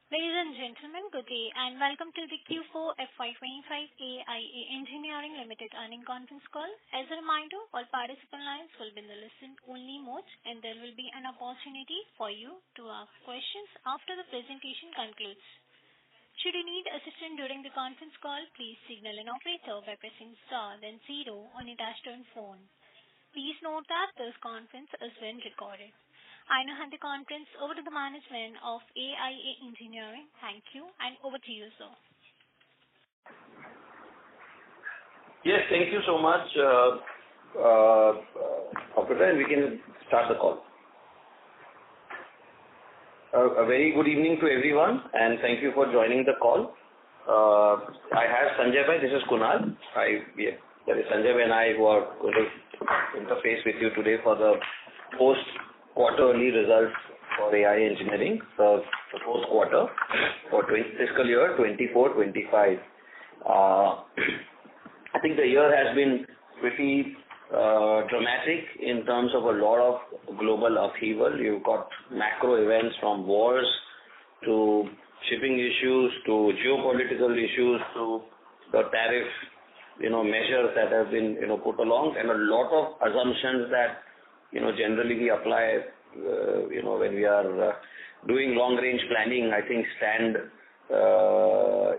Ladies and gentlemen, good day and welcome to the Q4 FY25 AIA Engineering Limited earnings conference call. As a reminder, all participant lines will be in the listen-only mode and there will be an opportunity for you to ask questions after the presentation concludes. Should you need assistance during the conference call, please signal an operator by pressing star then 0 on your touchtone phone. Please note that this conference is being recorded. I now hand the conference over to the management of AIA Engineering. Thank you, and over to you, sir. Yes, thank you so much, operator, and we can start the call. A very good evening to everyone, and thank you for joining the call. I have Sanjay Bhai, this is Kunal. There is Sanjay Bhai and I who are going to interface with you today for the post-quarterly results for AIA Engineering for the fourth quarter for fiscal year 24-25. I think the year has been pretty dramatic in terms of a lot of global upheaval. You've got macro events from wars to shipping issues to geopolitical issues to the tariff measures that have been put along, and a lot of assumptions that generally we apply when we are doing long range planning, I think stand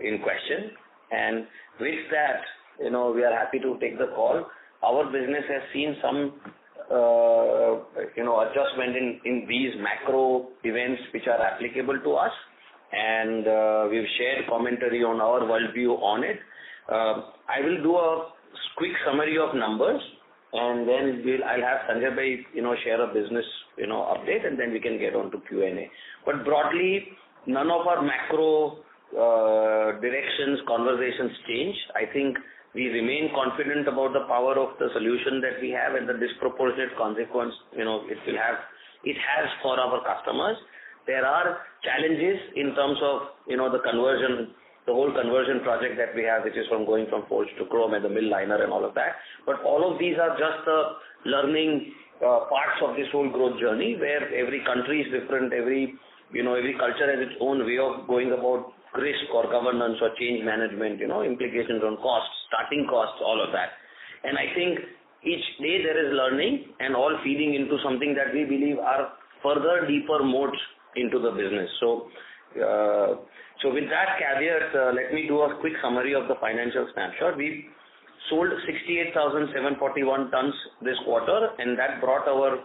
in question. And with that, we are happy to take the call. Our business has seen some adjustment in these macro events which are applicable to us, and we've shared commentary on our worldview on it. I will do a quick summary of numbers, and then I'll have Sanjay Bhai, share a business, update, and then we can get on to Q&A. But broadly, none of our macro directions, conversations change. I think we remain confident about the power of the solution that we have and the disproportionate consequence, it has for our customers. There are challenges in terms of, the whole conversion project that we have, which is from going from forged to chrome and the mill liner and all of that. But all of these are just the learning parts of this whole growth journey, where every country is different, every culture has its own way of going about risk or governance or change management, implications on costs, starting costs, all of that. And I think each day there is learning and all feeding into something that we believe are further deeper modes into the business. So with that caveat, let me do a quick summary of the financial snapshot. We sold 68,741 tons this quarter, and that brought our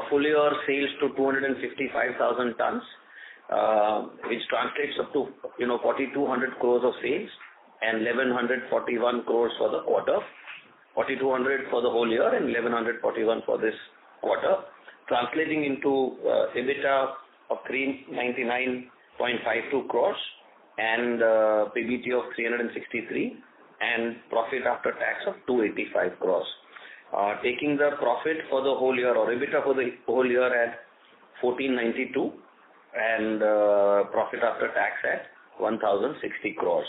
full year sales to 255,000 tons, which translates up to 4,200 crores of sales and 1,141 crores for the quarter, 4,200 for the whole year and 1,141 for this quarter, translating into EBITDA of 399.52 crores and PBT of 363 and profit after tax of 285 crores. Taking the profit for the whole year or EBITDA for the whole year at 1492 and profit after tax at 1060 crores.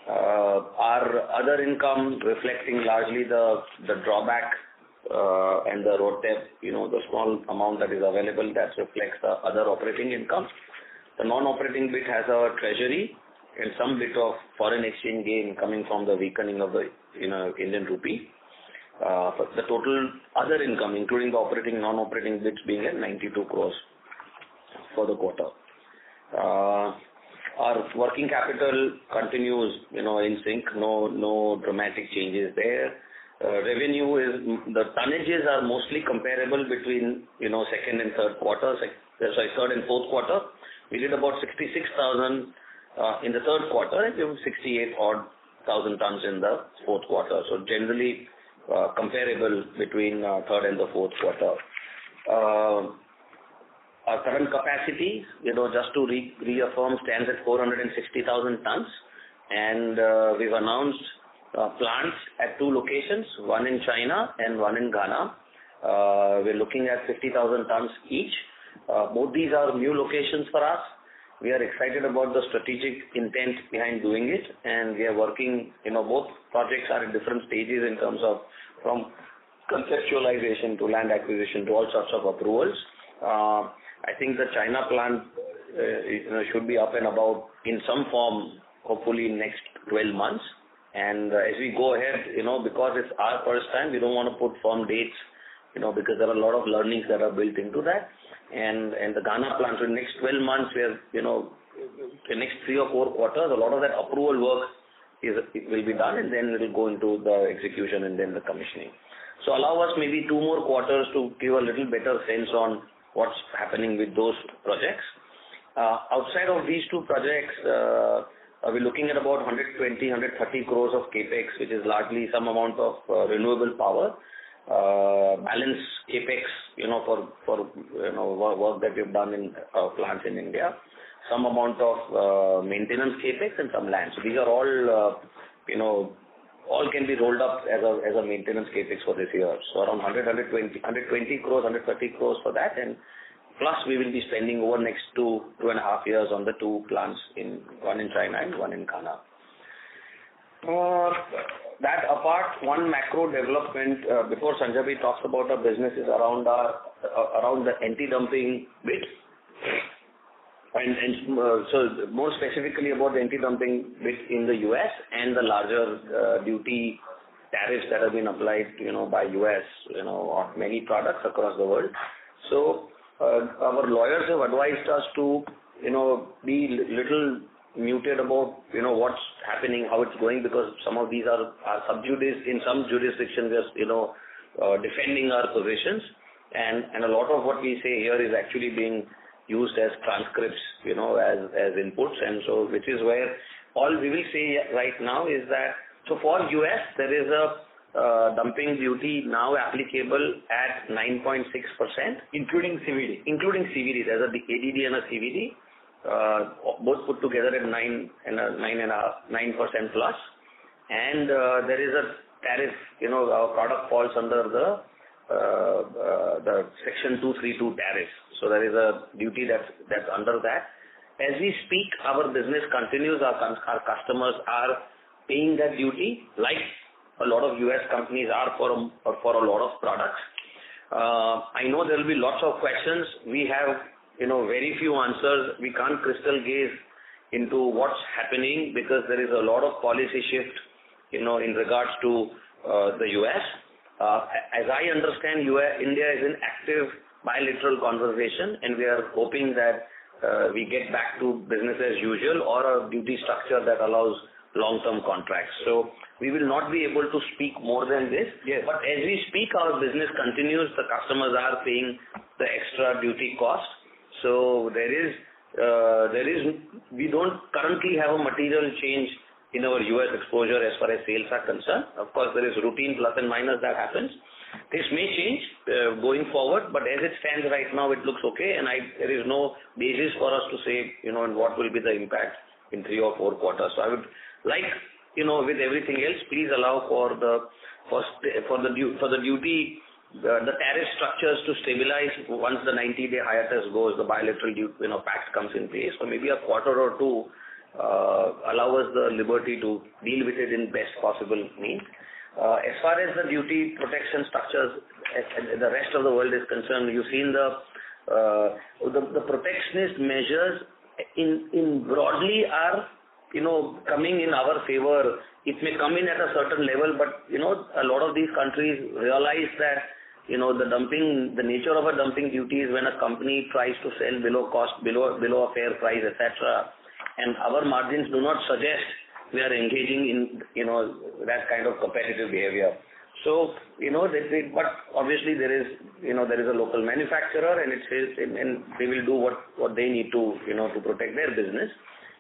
Our other income reflecting largely the drawback and the RoDTEP, the small amount that is available, that reflects the other operating income. The non-operating bit has our treasury and some bit of foreign exchange gain coming from the weakening of the Indian rupee. But the total other income, including the operating non-operating bits, being at 92 crores for the quarter. Our working capital continues, in sync. No dramatic changes there. Revenue the tonnages are mostly comparable between second and third quarter. Third and fourth quarter. We did about 66,000 in the third quarter and 68,000 tons in the fourth quarter. So generally comparable between third and the fourth quarter. Our current capacity, just to reaffirm, stands at 460,000 tons, and we've announced plants at two locations, one in China and one in Ghana. We're looking at 50,000 tons each. Both these are new locations for us. We are excited about the strategic intent behind doing it, and we are working, both projects are in different stages in terms of from conceptualization to land acquisition to all sorts of approvals. I think the China plant, should be up and about in some form, hopefully in next 12 months. And as we go ahead, because it's our first time, we don't want to put firm dates, because there are a lot of learnings that are built into that. And the Ghana plant, in the next 12 months, where, the next 3 or 4 quarters, a lot of that approval work will be done, and then it will go into the execution and then the commissioning. So allow us maybe 2 more quarters to give a little better sense on what's happening with those projects. Outside of these 2 projects, we're looking at about 130 crores of capex, which is largely some amount of renewable power, balance capex, for work that we've done in plants in India, some amount of maintenance capex, and some land. So these are all, all can be rolled up as a maintenance capex for this year. So around 120 crores, 130 crores for that, and plus we will be spending over next 2.5 years on the 2 plants, one in China and one in Ghana. That apart, one macro development before Sanjay talks about our businesses around the anti-dumping bit. And so more specifically about the anti-dumping bit in the US and the larger duty tariffs that have been applied, by US, on many products across the world. So our lawyers have advised us to, be little muted about, what's happening, how it's going, because some of these are sub judice. In some jurisdictions, just, defending our positions. And a lot of what we say here is actually being used as transcripts, as inputs. And so, which is where all we will say right now is that, so for US, there is a dumping duty now applicable at 9.6%. Including CVD. Including CVD. There's a ADD and a CVD, both put together at 9% plus. And there is a tariff, our product falls under the Section 232 tariff. So there is a duty that's under that. As we speak, our business continues. Our customers are paying that duty, like a lot of US companies are for a lot of products. I know there will be lots of questions. We have, very few answers. We can't crystal gaze into what's happening because there is a lot of policy shift, in regards to the US. As I understand, India is in active bilateral conversation, and we are hoping that we get back to business as usual or a duty structure that allows long-term contracts. So we will not be able to speak more than this. Yes. But as we speak, our business continues. The customers are paying the extra duty cost. So we don't currently have a material change in our US exposure as far as sales are concerned. Of course, there is routine plus and minus that happens. This may change going forward, but as it stands right now, it looks okay, and there is no basis for us to say, and what will be the impact in 3 or 4 quarters. So I would like, with everything else, please allow for the duty, the tariff structures to stabilize once the 90-day hiatus goes, the bilateral pact comes in place. So maybe a quarter or 2, allow us the liberty to deal with it in best possible means. As far as the duty protection structures, the rest of the world is concerned, you've seen the protectionist measures in broadly are, coming in our favor. It may come in at a certain level, but, a lot of these countries realize that, the nature of a dumping duty is when a company tries to sell below cost, below a fair price, etc. And our margins do not suggest we are engaging in, that kind of competitive behavior. So, but obviously there is a local manufacturer, and and they will do what they need to, to protect their business.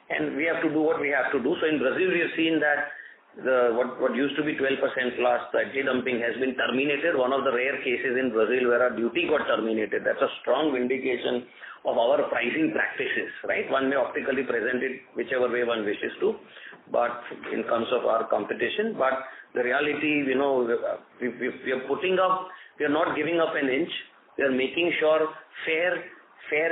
And we have to do what we have to do. So in Brazil, we have seen that what used to be 12% plus, the anti-dumping has been terminated. One of the rare cases in Brazil where a duty got terminated. That's a strong vindication of our pricing practices, right? One may optically present it whichever way one wishes to, but in terms of our competition. But the reality, we are not giving up an inch. We are making sure fair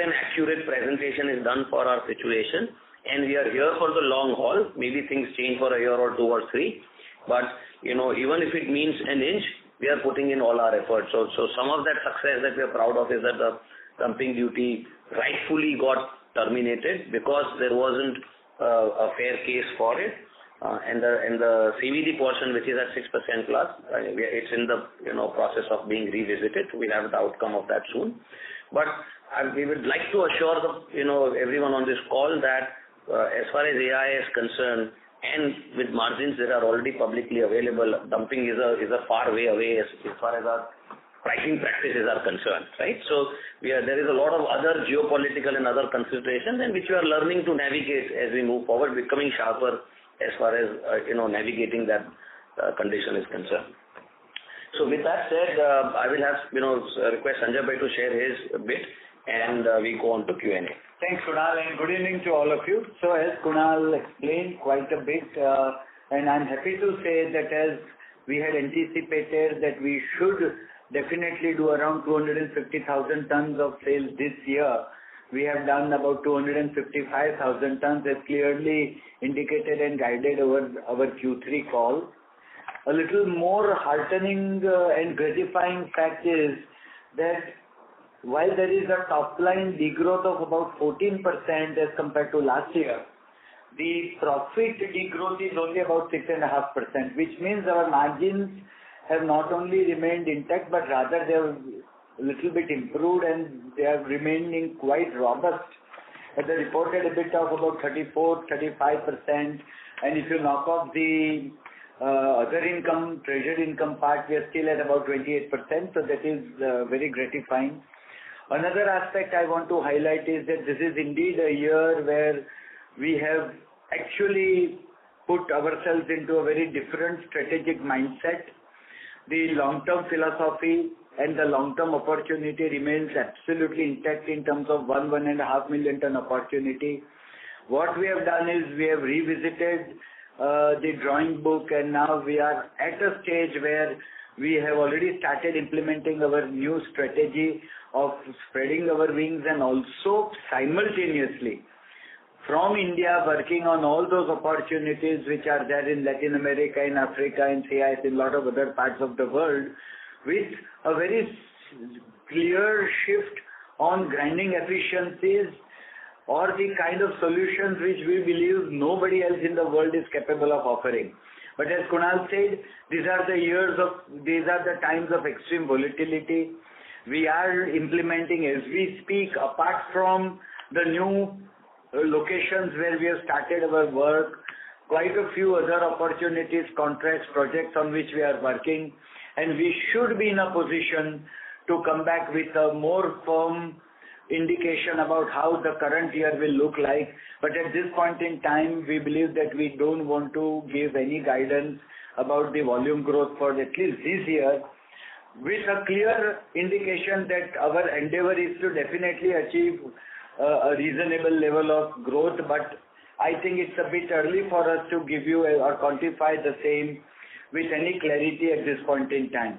and accurate presentation is done for our situation. And we are here for the long haul. Maybe things change for a year or 2 or 3. But, even if it means an inch, we are putting in all our efforts. So some of that success that we are proud of is that the dumping duty rightfully got terminated because there wasn't a fair case for it. And the CVD portion, which is at 6% plus, it's in the process of being revisited. We'll have the outcome of that soon. But we would like to assure everyone on this call that as far as AIA is concerned, and with margins that are already publicly available, dumping is a far way away as far as our pricing practices are concerned, right? So there is a lot of other geopolitical and other considerations, and which we are learning to navigate as we move forward, becoming sharper as far as navigating that condition is concerned. So with that said, I will have request Sanjay Bhai to share his bit, and we go on to Q&A. Thanks, Kunal, and good evening to all of you. So as Kunal explained quite a bit, and I'm happy to say that as we had anticipated that we should definitely do around 250,000 tons of sales this year, we have done about 255,000 tons as clearly indicated and guided over our Q3 call. A little more heartening and gratifying fact is that while there is a top line degrowth of about 14% as compared to last year, the profit degrowth is only about 6.5%, which means our margins have not only remained intact, but rather they have a little bit improved and they are remaining quite robust. At the reported EBITDA of about 34-35%, and if you knock off the other income, treasury income part, we are still at about 28%, so that is very gratifying. Another aspect I want to highlight is that this is indeed a year where we have actually put ourselves into a very different strategic mindset. The long-term philosophy and the long-term opportunity remains absolutely intact in terms of 1.5 million ton opportunity. What we have done is we have revisited the drawing book, and now we are at a stage where we have already started implementing our new strategy of spreading our wings and also simultaneously from India working on all those opportunities which are there in Latin America, in Africa, in CIS, in a lot of other parts of the world, with a very clear shift on grinding efficiencies or the kind of solutions which we believe nobody else in the world is capable of offering. But as Kunal said, these are the times of extreme volatility. We are implementing as we speak, apart from the new locations where we have started our work, quite a few other opportunities, contracts, projects on which we are working, and we should be in a position to come back with a more firm indication about how the current year will look like. But at this point in time, we believe that we don't want to give any guidance about the volume growth for at least this year, with a clear indication that our endeavor is to definitely achieve a reasonable level of growth. But I think it's a bit early for us to give you or quantify the same with any clarity at this point in time.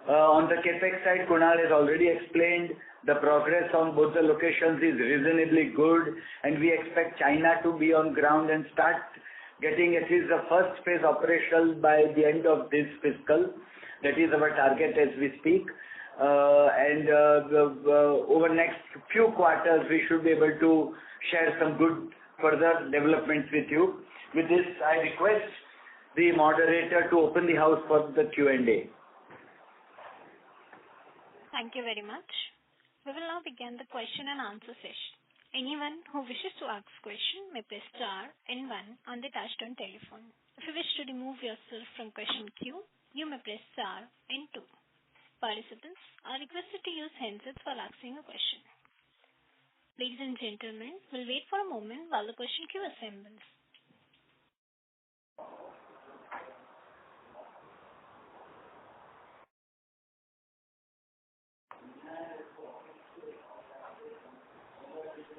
On the capex side, Kunal has already explained the progress on both the locations is reasonably good, and we expect China to be on ground and start getting at least the first phase operational by the end of this fiscal. That is our target as we speak. Over next few quarters, we should be able to share some good further developments with you. With this, I request the moderator to open the house for the Q&A. Thank you very much. We will now begin the question and answer session. Anyone who wishes to ask question may press star and 1 on the touchtone telephone. If you wish to remove yourself from question queue, you may press star and 2. Participants are requested to use handsets while asking a question. Ladies and gentlemen, we'll wait for a moment while the question queue assembles.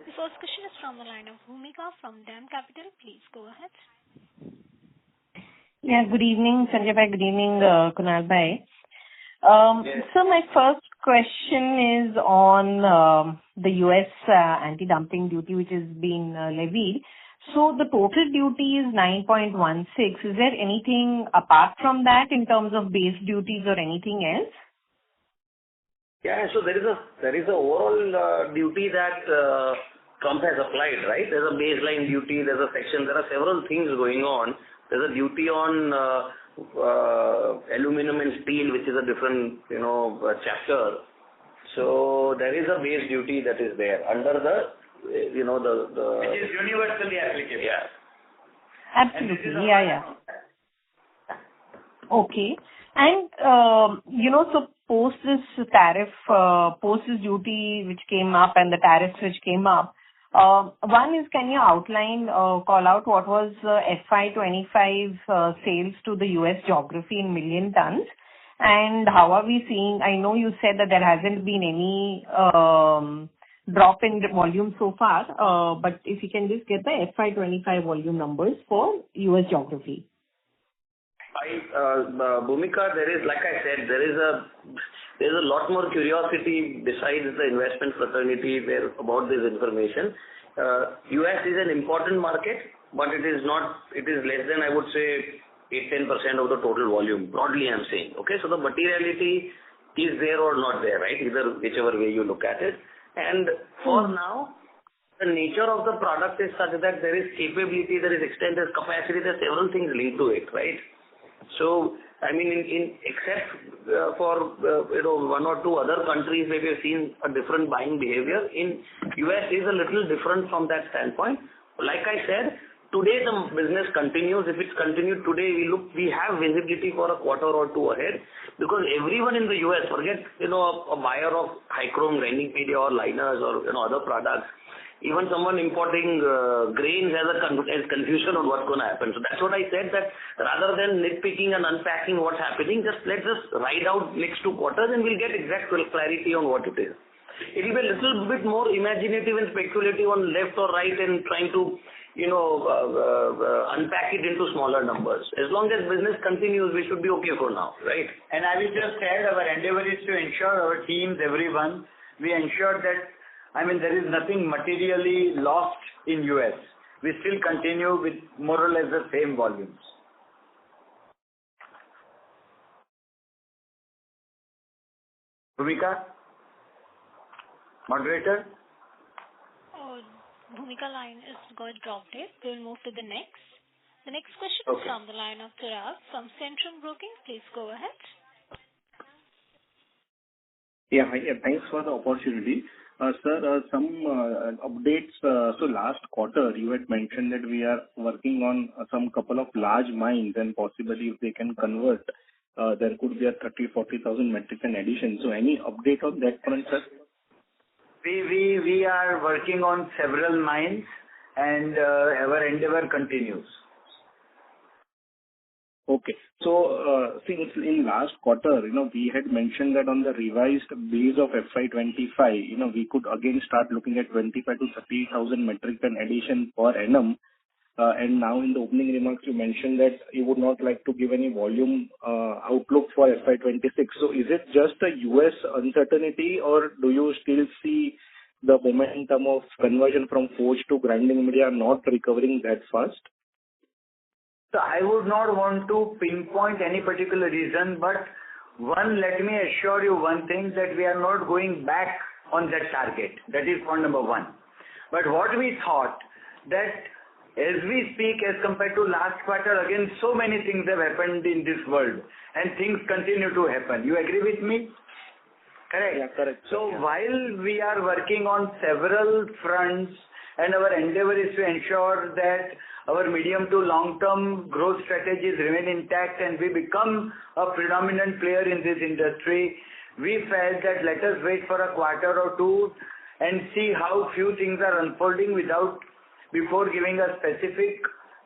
The first question is from the line of Bhumika from DAM Capital. Please go ahead. Yeah, good evening, Sanjay Bhai. Good evening, Kunal Bhai. Yes. So my first question is on the US anti-dumping duty which is being levied. So the total duty is 9.16. Is there anything apart from that in terms of base duties or anything else? Yeah, so there is a overall duty that Trump has applied, right? There's a baseline duty, there's a section, there are several things going on. There's a duty on aluminum and steel, which is a different, chapter. So there is a base duty that is there under the, the. It is universally applicable. Yeah. Absolutely. Yeah. Okay. And, so post this tariff, post this duty which came up and the tariffs which came up, one is, can you outline, call out what was FY25 sales to the US geography in million tons? And how are we seeing, I know you said that there hasn't been any drop in the volume so far, but if you can just get the FY25 volume numbers for US geography. Bhumika, there is, like I said, there's a lot more curiosity besides the investment fraternity about this information. US is an important market, but it is less than, I would say, 8-10% of the total volume. Broadly, I'm saying. Okay, so the materiality is there or not there, right? Either whichever way you look at it. And for now, the nature of the product is such that there is capability, there is extent, there is capacity, there are several things linked to it, right? So, I mean, except for one or two other countries where we have seen a different buying behavior, in US is a little different from that standpoint. Like I said, today the business continues. If it's continued today, we have visibility for a quarter or two ahead, because everyone in the US, forget a buyer of high chrome grinding media or liners or other products. Even someone importing grains has confusion on what's going to happen. So that's what I said, that rather than nitpicking and unpacking what's happening, let's just ride out next 2 quarters and we'll get exact clarity on what it is. It will be a little bit more imaginative and speculative on left or right and trying to, unpack it into smaller numbers. As long as business continues, we should be okay for now, right? And I will just add, our endeavor is to ensure our teams, everyone, we ensure that there is nothing materially lost in US. We still continue with more or less the same volumes. Bhumika? Moderator? Bhumika line is got dropped here. We'll move to the next. The next question is from the line of Chirag from Centrum Broking. Please go ahead. Yeah, hi. Thanks for the opportunity. Sir, some updates. So last quarter, you had mentioned that we are working on some couple of large mines, and possibly if they can convert, there could be a 30,000-40,000 metric ton addition. So any update on that front, sir? We are working on several mines, and our endeavor continues. Okay. So, since in last quarter, we had mentioned that on the revised base of FY25, we could again start looking at 25 to 30,000 metric ton addition per annum. And now in the opening remarks, you mentioned that you would not like to give any volume outlook for FY26. So is it just a US uncertainty, or do you still see the momentum of conversion from forged to grinding media not recovering that fast? So I would not want to pinpoint any particular reason, but one, let me assure you one thing, that we are not going back on that target. That is point number one. But what we thought, that as we speak, as compared to last quarter, again, so many things have happened in this world, and things continue to happen. You agree with me? Correct? Yeah, correct. So while we are working on several fronts, and our endeavor is to ensure that our medium to long-term growth strategies remain intact and we become a predominant player in this industry, we felt that let us wait for a quarter or two and see how few things are unfolding before giving a specific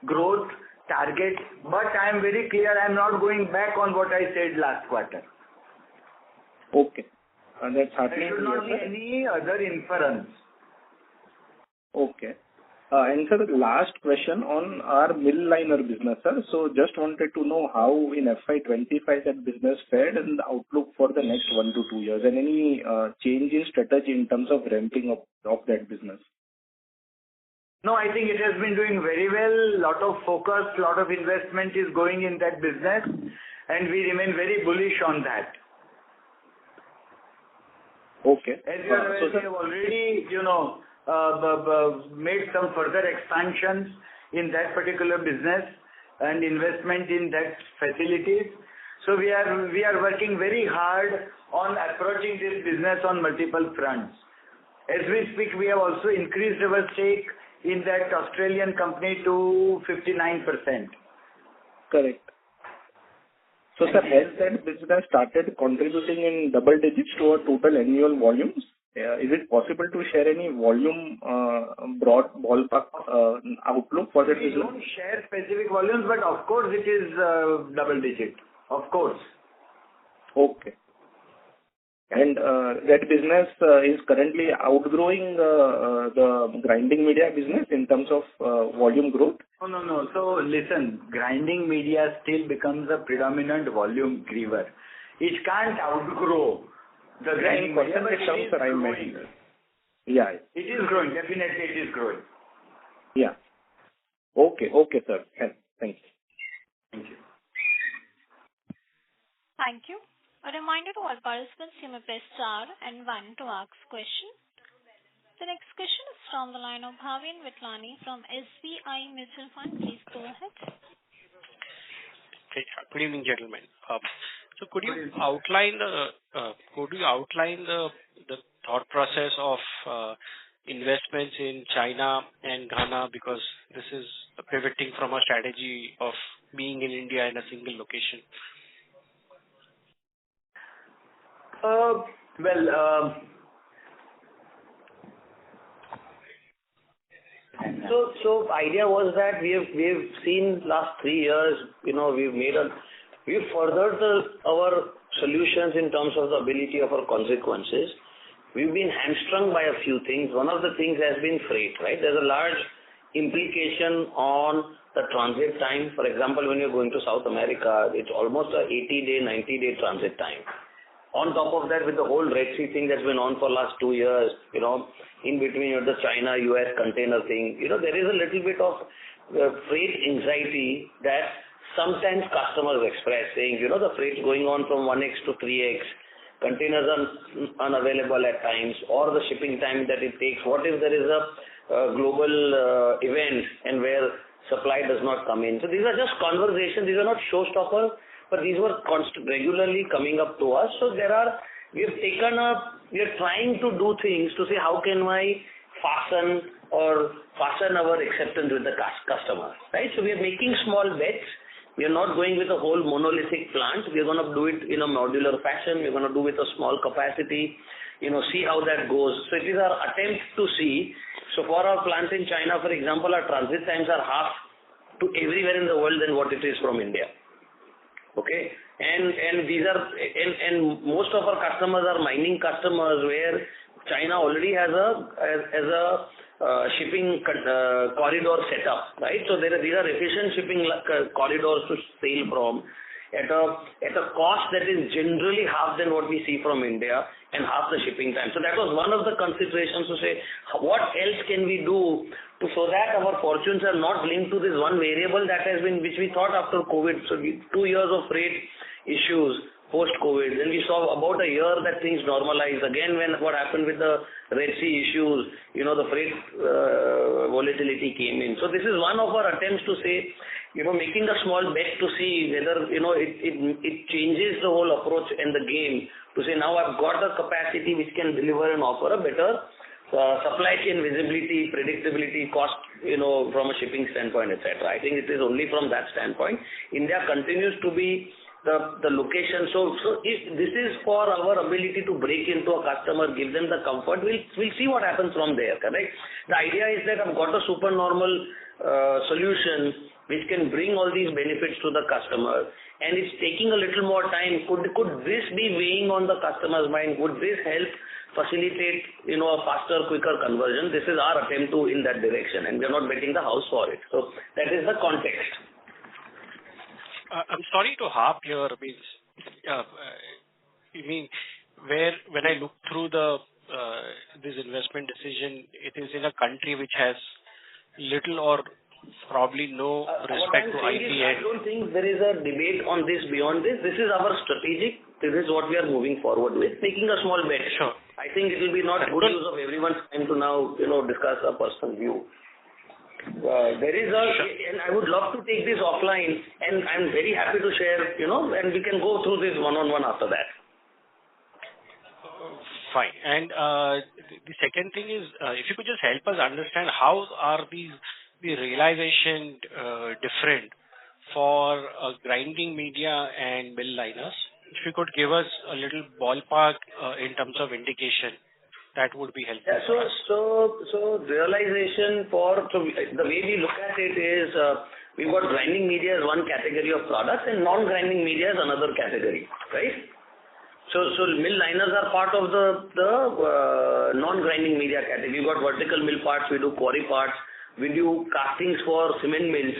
growth target. But I am very clear, I am not going back on what I said last quarter. Okay. And that's happening. There should not be any other inference. Okay. And sir, the last question on our mill liner business, sir. So just wanted to know how in FY25 that business fared and the outlook for the next 1 to 2 years, and any change in strategy in terms of ramping up of that business. No, I think it has been doing very well. Lot of focus, lot of investment is going in that business, and we remain very bullish on that. Okay. As you are aware, we have already, made some further expansions in that particular business and investment in that facilities. So we are working very hard on approaching this business on multiple fronts. As we speak, we have also increased our stake in that Australian company to 59%. Correct. So, sir, has that business started contributing in double digits to our total annual volumes? Is it possible to share any volume, broad ballpark outlook for that business? We don't share specific volumes, but of course it is double digit. Of course. Okay. And that business is currently outgrowing the grinding media business in terms of volume growth? No. So listen, grinding media still becomes a predominant volume giver. It can't outgrow the grinding media, but it is growing. Yeah. It is growing. Definitely it is growing. Yeah. Okay, sir. Thank you. Thank you. Thank you. A reminder to all participants, you may press star and 1 to ask question. The next question is from the line of Bhavin Vitlani from SBI Mutual Fund. Please go ahead. Good evening, gentlemen. So could you outline the thought process of investments in China and Ghana, because this is pivoting from a strategy of being in India in a single location? So idea was that we've seen last 3 years, we've furthered our solutions in terms of the ability of our consequences. We've been hamstrung by a few things. One of the things has been freight, right? There's a large implication on the transit time. For example, when you're going to South America, it's almost a 80-day, 90-day transit time. On top of that, with the whole Red Sea thing that's been on for last 2 years, in between the China-US container thing, there is a little bit of freight anxiety that sometimes customers express, saying, the freight's going on from 1x to 3x, containers are unavailable at times, or the shipping time that it takes. What if there is a global event and where supply does not come in? So these are just conversations. These are not showstoppers, but these were regularly coming up to us. So we are trying to do things to say, how can I fasten our acceptance with the customer, right? So we are making small bets. We are not going with a whole monolithic plant. We are going to do it in a modular fashion. We are going to do it with a small capacity, see how that goes. So it is our attempt to see. So for our plants in China, for example, our transit times are half to everywhere in the world than what it is from India. Okay, and these are and most of our customers are mining customers where China already has a shipping corridor set up, right? So these are efficient shipping corridors to sail from at a cost that is generally half than what we see from India and half the shipping time. So that was one of the considerations to say, what else can we do so that our fortunes are not linked to this one variable that has been, which we thought after COVID. So 2 years of freight issues post-COVID. Then we saw about a year that things normalized. Again, when what happened with the Red Sea issues, the freight volatility came in. So this is one of our attempts to say, making a small bet to see whether, it changes the whole approach and the game to say, now I've got a capacity which can deliver and offer a better supply chain visibility, predictability, cost, from a shipping standpoint, etc. I think it is only from that standpoint. India continues to be the location. So if this is for our ability to break into a customer, give them the comfort, we'll see what happens from there, correct? The idea is that I've got a supernormal solution which can bring all these benefits to the customer, and it's taking a little more time. Could this be weighing on the customer's mind? Would this help facilitate, a faster, quicker conversion? This is our attempt to in that direction, and we are not betting the house for it. So that is the context. I'm sorry to harp here. When I look through this investment decision, it is in a country which has little or probably no respect to IPA. I don't think there is a debate on this beyond this. This is our strategic. This is what we are moving forward with, taking a small bet. Sure. I think it will be not good use of everyone's time to now, discuss a personal view. And I would love to take this offline, and I'm very happy to share, and we can go through this one-on-one after that. Fine. And the second thing is, if you could just help us understand how are the realization different for grinding media and mill liners? If you could give us a little ballpark in terms of indication, that would be helpful. Yeah, so realization the way we look at it is we've got grinding media as one category of products and non-grinding media as another category, right? So mill liners are part of the non-grinding media category. We've got vertical mill parts, we do quarry parts, we do castings for cement mills,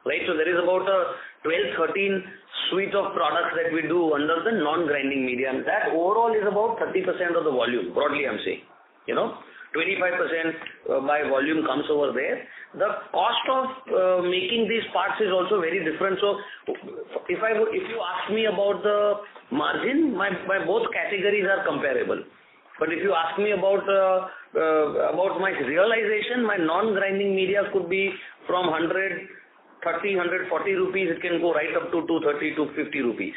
right? So there is about a 12-13 suite of products that we do under the non-grinding media, and that overall is about 30% of the volume, broadly I'm saying. 25% by volume comes over there. The cost of making these parts is also very different. So if you ask me about the margin, my both categories are comparable. But if you ask me about my realization, my non-grinding media could be from 140 rupees, it can go right up to 230, 250 rupees.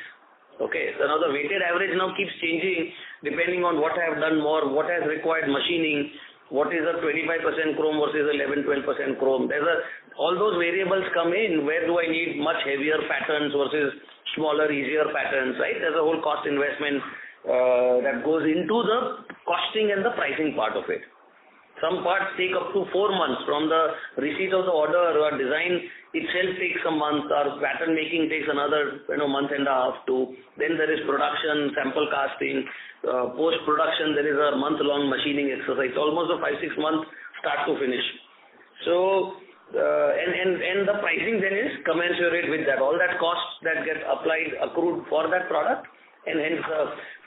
Okay, so now the weighted average now keeps changing depending on what I have done more, what has required machining, what is a 25% chrome versus 11-12% chrome. All those variables come in. Where do I need much heavier patterns versus smaller, easier patterns, right? There's a whole cost investment that goes into the costing and the pricing part of it. Some parts take up to 4 months from the receipt of the order, or design itself takes a month, or pattern making takes another month and a half to. Then there is production, sample casting, post-production there is a month-long machining exercise, almost a 5-6 months start to finish. So, and the pricing then is commensurate with that. All that cost that gets accrued for that product, and hence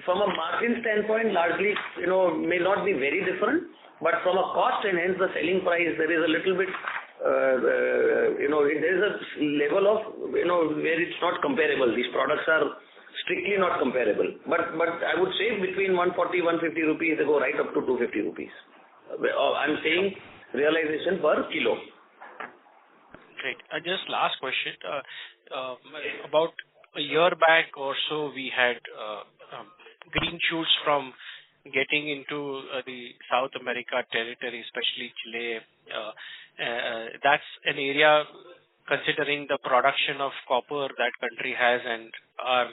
from a margin standpoint largely may not be very different. But from a cost and hence the selling price, there is a little bit, there is a level of, where it's not comparable. These products are strictly not comparable. But I would say between 140, 150 rupees, they go right up to 250 rupees. I'm saying realization per kilo. Great. Just last question. About a year back or so, we had green shoots from getting into the South America territory, especially Chile. That's an area, considering the production of copper that country has and our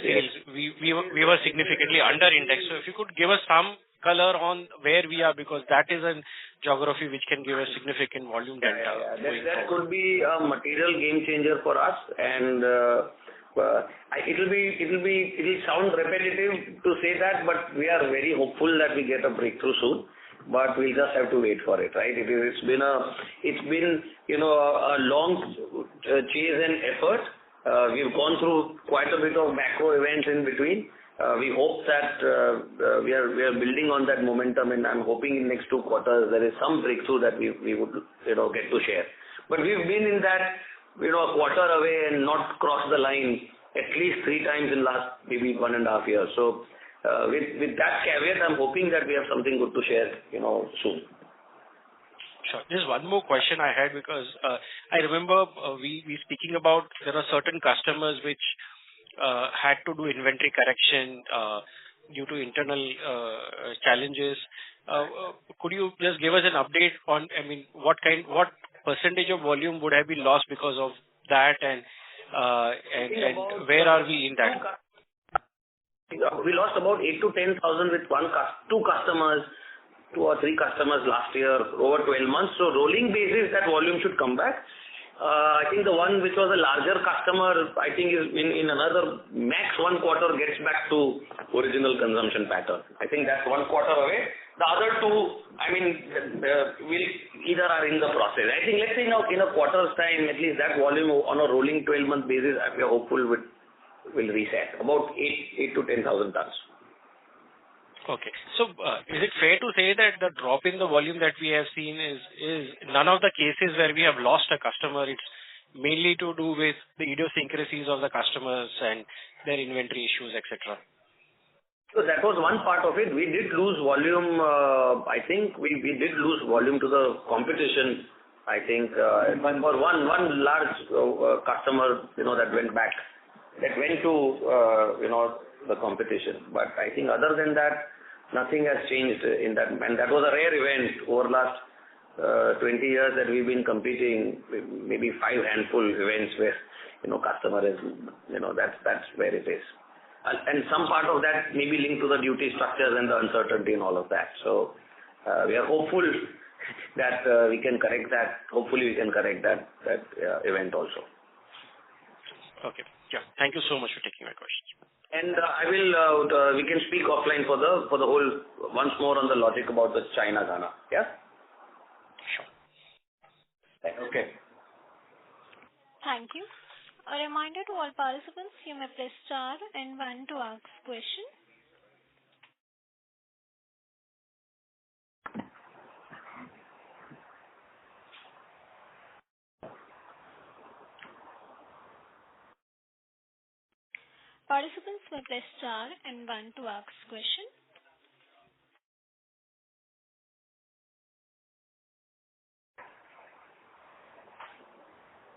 sales, we were significantly under indexed. So if you could give us some color on where we are, because that is a geography which can give a significant volume delta. That could be a material game changer for us, and it'll sound repetitive to say that, but we are very hopeful that we get a breakthrough soon. But we'll just have to wait for it, right? It's been a long chase and effort. We've gone through quite a bit of macro events in between. We hope that we are building on that momentum, and I'm hoping in next 2 quarters there is some breakthrough that we would get to share. But we've been in that a quarter away and not crossed the line at least 3 times in last maybe 1.5 years. So with that caveat, I'm hoping that we have something good to share soon. Sure. Just one more question I had, because I remember we speaking about there are certain customers which had to do inventory correction due to internal challenges. Could you just give us an update on, what percentage of volume would have been lost because of that, and where are we in that? We lost about 8,000 to 10,000 with 2 customers, 2 or 3 customers last year over 12 months. So rolling basis, that volume should come back. I think the one which was a larger customer, I think is in another max 1 quarter gets back to original consumption pattern. I think that's 1 quarter away. The other 2, will either are in the process. I think let's say now in a quarter's time, at least that volume on a rolling 12-month basis, we are hopeful will reset about 8,000 to 10,000 tons. Okay. So is it fair to say that the drop in the volume that we have seen is none of the cases where we have lost a customer? It's mainly to do with the idiosyncrasies of the customers and their inventory issues, etc. So that was one part of it. We did lose volume. I think we did lose volume to the competition. I think for one large customer, that went back, that went to the competition. But I think other than that, nothing has changed in that. And that was a rare event over last 20 years that we've been competing. Maybe 5 handful events where customer is that's where it is. And some part of that may be linked to the duty structures and the uncertainty and all of that. So we are hopeful that we can correct that. Hopefully we can correct that event also. Okay. Yeah. Thank you so much for taking my questions. And we can speak offline for the whole once more on the logic about the China Ghana. Yeah. Sure. Okay. Thank you. A reminder to all participants, you may press star and 1 to ask question. Participants may press star and 1 to ask question.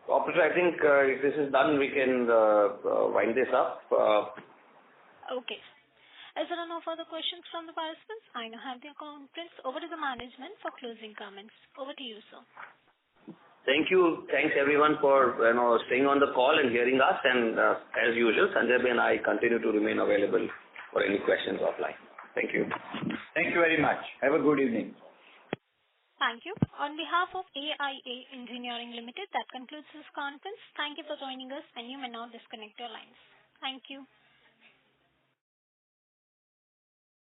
Operator, I think if this is done, we can wind this up. Okay. As there are no further questions from the participants, I now have the conference over to the management for closing comments. Over to you, sir. Thank you. Thanks everyone for staying on the call and hearing us. And as usual, Sanjay and I continue to remain available for any questions offline. Thank you. Thank you very much. Have a good evening. Thank you. On behalf of AIA Engineering Limited, that concludes this conference. Thank you for joining us, and you may now disconnect your lines. Thank you.